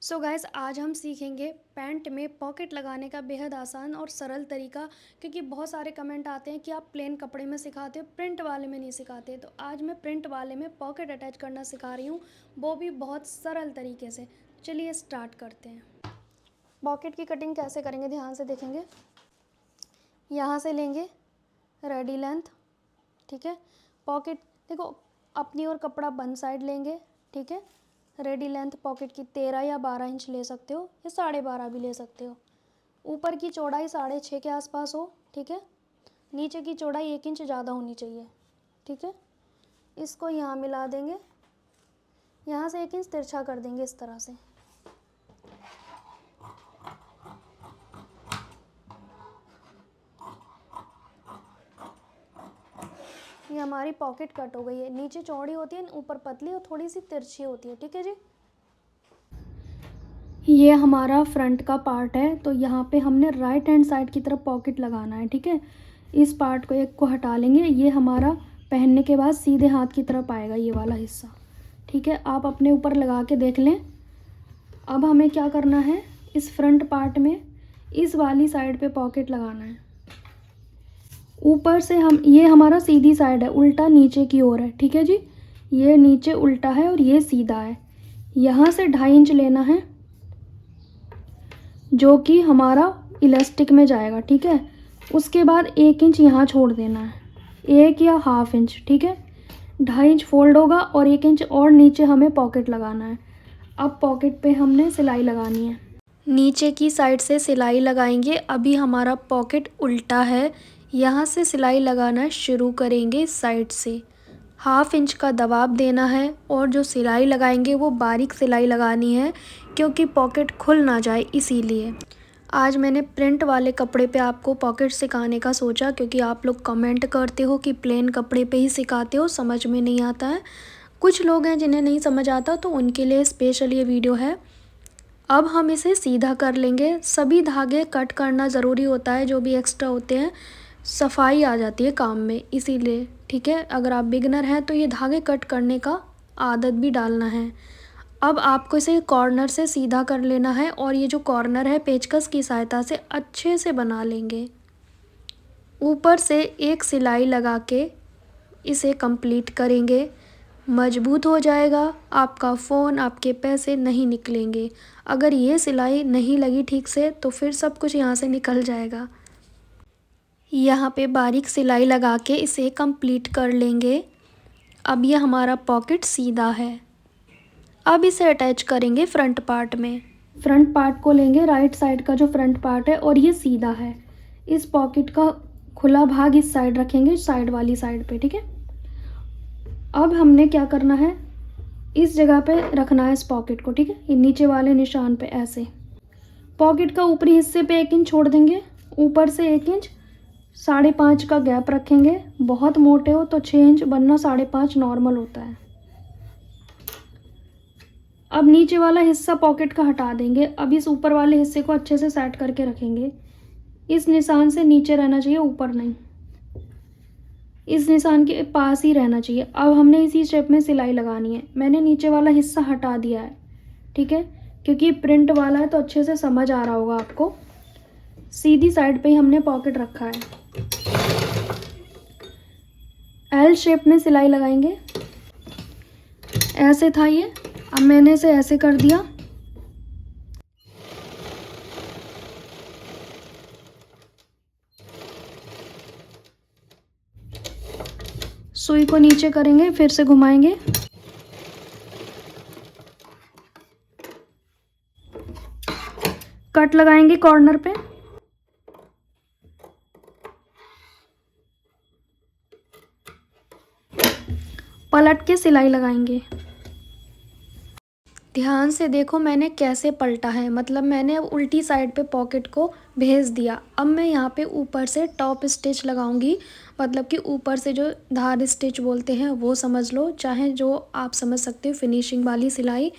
So guys आज हम सीखेंगे पैंट में पॉकेट लगाने का बेहद आसान और सरल तरीका। क्योंकि बहुत सारे कमेंट आते हैं कि आप प्लेन कपड़े में सिखाते हो, प्रिंट वाले में नहीं सिखाते। तो आज मैं प्रिंट वाले में पॉकेट अटैच करना सिखा रही हूँ, वो भी बहुत सरल तरीके से। चलिए स्टार्ट करते हैं। पॉकेट की कटिंग कैसे करेंगे ध्यान से देखेंगे। यहाँ से लेंगे रेडी लेंथ, ठीक है। पॉकेट देखो, अपनी और कपड़ा बंद साइड लेंगे, ठीक है। रेडी लेंथ पॉकेट की 13 या 12 इंच ले सकते हो या 12.5 भी ले सकते हो। ऊपर की चौड़ाई 6.5 के आसपास हो, ठीक है। नीचे की चौड़ाई 1 इंच ज़्यादा होनी चाहिए, ठीक है। इसको यहाँ मिला देंगे, यहाँ से 1 इंच तिरछा कर देंगे इस तरह से। ये हमारी पॉकेट कट हो गई है। नीचे चौड़ी होती है, ऊपर पतली और थोड़ी सी तिरछी होती है, ठीक है जी। ये हमारा फ्रंट का पार्ट है, तो यहाँ पे हमने राइट हैंड साइड की तरफ पॉकेट लगाना है, ठीक है। इस पार्ट को एक को हटा लेंगे। ये हमारा पहनने के बाद सीधे हाथ की तरफ आएगा ये वाला हिस्सा, ठीक है। आप अपने ऊपर लगा के देख लें। अब हमें क्या करना है, इस फ्रंट पार्ट में इस वाली साइड पे पॉकेट लगाना है। ऊपर से हम, ये हमारा सीधी साइड है, उल्टा नीचे की ओर है, ठीक है जी। ये नीचे उल्टा है और ये सीधा है। यहाँ से 2.5 इंच लेना है, जो कि हमारा इलास्टिक में जाएगा, ठीक है। उसके बाद 1 इंच यहाँ छोड़ देना है, 1 या ½ इंच, ठीक है। 2.5 इंच फोल्ड होगा और 1 इंच और नीचे हमें पॉकेट लगाना है। अब पॉकेट पे हमने सिलाई लगानी है, नीचे की साइड से सिलाई लगाएंगे। अभी हमारा पॉकेट उल्टा है, यहाँ से सिलाई लगाना शुरू करेंगे साइड से। ½ इंच का दबाव देना है और जो सिलाई लगाएंगे वो बारीक सिलाई लगानी है, क्योंकि पॉकेट खुल ना जाए इसीलिए। आज मैंने प्रिंट वाले कपड़े पे आपको पॉकेट सिखाने का सोचा, क्योंकि आप लोग कमेंट करते हो कि प्लेन कपड़े पे ही सिखाते हो, समझ में नहीं आता है। कुछ लोग हैं जिन्हें नहीं समझ आता, तो उनके लिए स्पेशल ये वीडियो है। अब हम इसे सीधा कर लेंगे। सभी धागे कट करना ज़रूरी होता है, जो भी एक्स्ट्रा होते हैं, सफाई आ जाती है काम में, इसीलिए, ठीक है। अगर आप बिगनर हैं तो ये धागे कट करने का आदत भी डालना है। अब आपको इसे कॉर्नर से सीधा कर लेना है और ये जो कॉर्नर है पेचकस की सहायता से अच्छे से बना लेंगे। ऊपर से एक सिलाई लगा के इसे कंप्लीट करेंगे। मजबूत हो जाएगा, आपका फ़ोन, आपके पैसे नहीं निकलेंगे। अगर ये सिलाई नहीं लगी ठीक से तो फिर सब कुछ यहाँ से निकल जाएगा। यहाँ पे बारीक सिलाई लगा के इसे कंप्लीट कर लेंगे। अब ये हमारा पॉकेट सीधा है। अब इसे अटैच करेंगे फ्रंट पार्ट में। फ्रंट पार्ट को लेंगे, राइट साइड का जो फ्रंट पार्ट है, और ये सीधा है। इस पॉकेट का खुला भाग इस साइड रखेंगे, साइड वाली साइड पे, ठीक है। अब हमने क्या करना है, इस जगह पे रखना है इस पॉकेट को, ठीक है। ये नीचे वाले निशान पे ऐसे। पॉकेट का ऊपरी हिस्से पे 1 इंच छोड़ देंगे, ऊपर से 1 इंच 5.5 का गैप रखेंगे। बहुत मोटे हो तो 6 इंच, वरना 5.5 नॉर्मल होता है। अब नीचे वाला हिस्सा पॉकेट का हटा देंगे। अब इस ऊपर वाले हिस्से को अच्छे से सेट करके रखेंगे। इस निशान से नीचे रहना चाहिए, ऊपर नहीं। इस निशान के पास ही रहना चाहिए। अब हमने इसी शेप में सिलाई लगानी है। मैंने नीचे वाला हिस्सा हटा दिया है, ठीक है, क्योंकि प्रिंट वाला है तो अच्छे से समझ आ रहा होगा आपको। सीधी साइड पे ही हमने पॉकेट रखा है। एल शेप में सिलाई लगाएंगे। ऐसे था ये, अब मैंने इसे ऐसे कर दिया। सुई को नीचे करेंगे, फिर से घुमाएंगे। कट लगाएंगे कॉर्नर पे। पलट के सिलाई लगाएंगे। ध्यान से देखो मैंने कैसे पलटा है, मतलब मैंने अब उल्टी साइड पे पॉकेट को भेज दिया। अब मैं यहाँ पे ऊपर से टॉप स्टिच लगाऊंगी, मतलब कि ऊपर से जो धार स्टिच बोलते हैं वो समझ लो, चाहे जो आप समझ सकते हो, फिनिशिंग वाली सिलाई।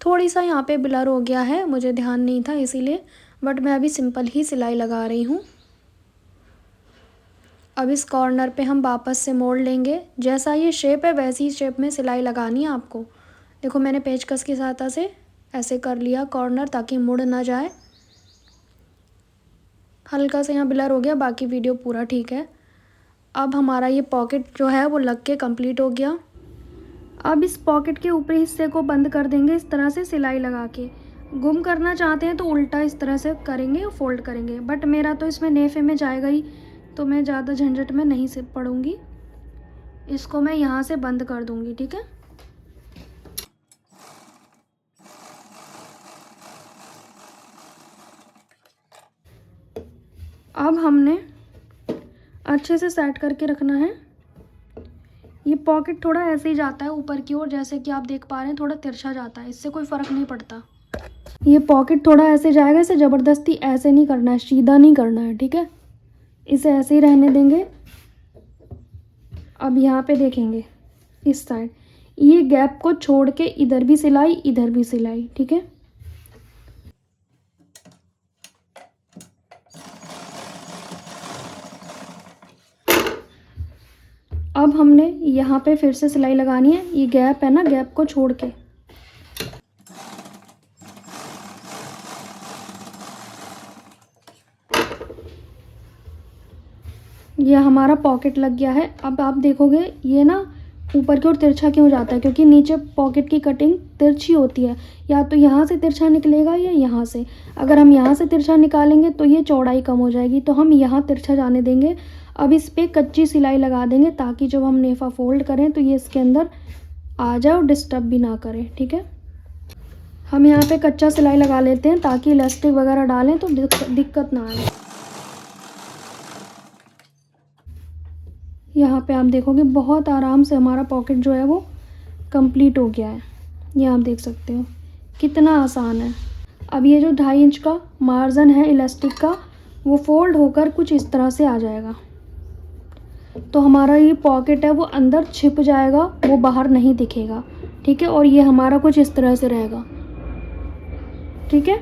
थोड़ी सा यहाँ पे ब्लर हो गया है, मुझे ध्यान नहीं था इसीलिए, बट मैं अभी सिंपल ही सिलाई लगा रही हूँ। अब इस कॉर्नर पे हम वापस से मोड़ लेंगे। जैसा ये शेप है वैसी शेप में सिलाई लगानी है आपको। देखो मैंने पेचकस की सहायता से ऐसे कर लिया कॉर्नर ताकि मुड़ ना जाए। हल्का सा यहाँ ब्लर हो गया, बाकी वीडियो पूरा ठीक है। अब हमारा ये पॉकेट जो है वो लग के कंप्लीट हो गया। अब इस पॉकेट के ऊपरी हिस्से को बंद कर देंगे इस तरह से सिलाई लगा के। गुम करना चाहते हैं तो उल्टा इस तरह से करेंगे, फोल्ड करेंगे, बट मेरा तो इसमें नेफे में जाएगा ही, तो मैं ज़्यादा झंझट में नहीं से पड़ूंगी। इसको मैं यहाँ से बंद कर दूंगी, ठीक है। अब हमने अच्छे से सेट करके रखना है। ये पॉकेट थोड़ा ऐसे ही जाता है ऊपर की ओर, जैसे कि आप देख पा रहे हैं, थोड़ा तिरछा जाता है, इससे कोई फ़र्क नहीं पड़ता। ये पॉकेट थोड़ा ऐसे जाएगा, इसे ज़बरदस्ती ऐसे नहीं करना है, सीधा नहीं करना है, ठीक है। इसे ऐसे ही रहने देंगे। अब यहाँ पे देखेंगे इस साइड, ये गैप को छोड़ के इधर भी सिलाई, इधर भी सिलाई, ठीक है। अब हमने यहाँ पे फिर से सिलाई लगानी है, ये गैप है ना, गैप को छोड़ के। ये हमारा पॉकेट लग गया है। अब आप देखोगे ये ना ऊपर की ओर तिरछा क्यों जाता है, क्योंकि नीचे पॉकेट की कटिंग तिरछी होती है, या तो यहाँ से तिरछा निकलेगा या यहाँ से। अगर हम यहाँ से तिरछा निकालेंगे तो ये चौड़ाई कम हो जाएगी, तो हम यहाँ तिरछा जाने देंगे। अब इस पर कच्ची सिलाई लगा देंगे ताकि जब हम नेफा फोल्ड करें तो ये इसके अंदर आ जाए और डिस्टर्ब भी ना करें, ठीक है। हम यहाँ पे कच्चा सिलाई लगा लेते हैं ताकि इलास्टिक वगैरह डालें तो दिक्कत ना आए। यहाँ पे आप देखोगे बहुत आराम से हमारा पॉकेट जो है वो कंप्लीट हो गया है। ये आप देख सकते हो कितना आसान है। अब ये जो 2.5 इंच का मार्जिन है इलास्टिक का, वो फोल्ड होकर कुछ इस तरह से आ जाएगा, तो हमारा ये पॉकेट है वो अंदर छिप जाएगा, वो बाहर नहीं दिखेगा, ठीक है। और ये हमारा कुछ इस तरह से रहेगा, ठीक है।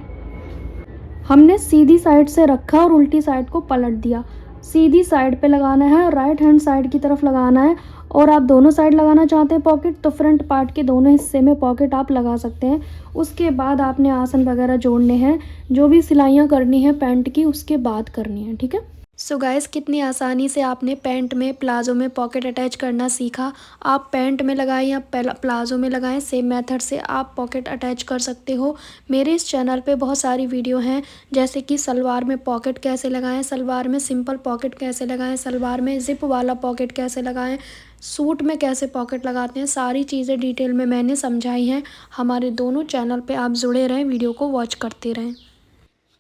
हमने सीधी साइड से रखा और उल्टी साइड को पलट दिया। सीधी साइड पे लगाना है, राइट हैंड साइड की तरफ लगाना है। और आप दोनों साइड लगाना चाहते हैं पॉकेट, तो फ्रंट पार्ट के दोनों हिस्से में पॉकेट आप लगा सकते हैं। उसके बाद आपने आसन वगैरह जोड़ने हैं, जो भी सिलाइयाँ करनी है पैंट की उसके बाद करनी है, ठीक है। सो गाइस, कितनी आसानी से आपने पैंट में, प्लाज़ो में पॉकेट अटैच करना सीखा। आप पैंट में लगाएं या प्लाज़ो में लगाएं, सेम मेथड से आप पॉकेट अटैच कर सकते हो। मेरे इस चैनल पे बहुत सारी वीडियो हैं, जैसे कि सलवार में पॉकेट कैसे लगाएं, सलवार में सिंपल पॉकेट कैसे लगाएं, सलवार में ज़िप वाला पॉकेट कैसे लगाएं, सूट में कैसे पॉकेट लगाते हैं, सारी चीज़ें डिटेल में मैंने समझाई हैं। हमारे दोनों चैनल पर आप जुड़े रहें, वीडियो को वॉच करते रहें।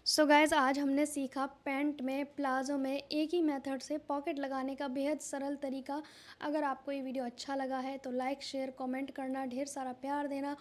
सो गाइज़, आज हमने सीखा पैंट में, प्लाज़ो में एक ही मेथड से पॉकेट लगाने का बेहद सरल तरीका। अगर आपको ये वीडियो अच्छा लगा है तो लाइक, शेयर, कमेंट करना, ढेर सारा प्यार देना।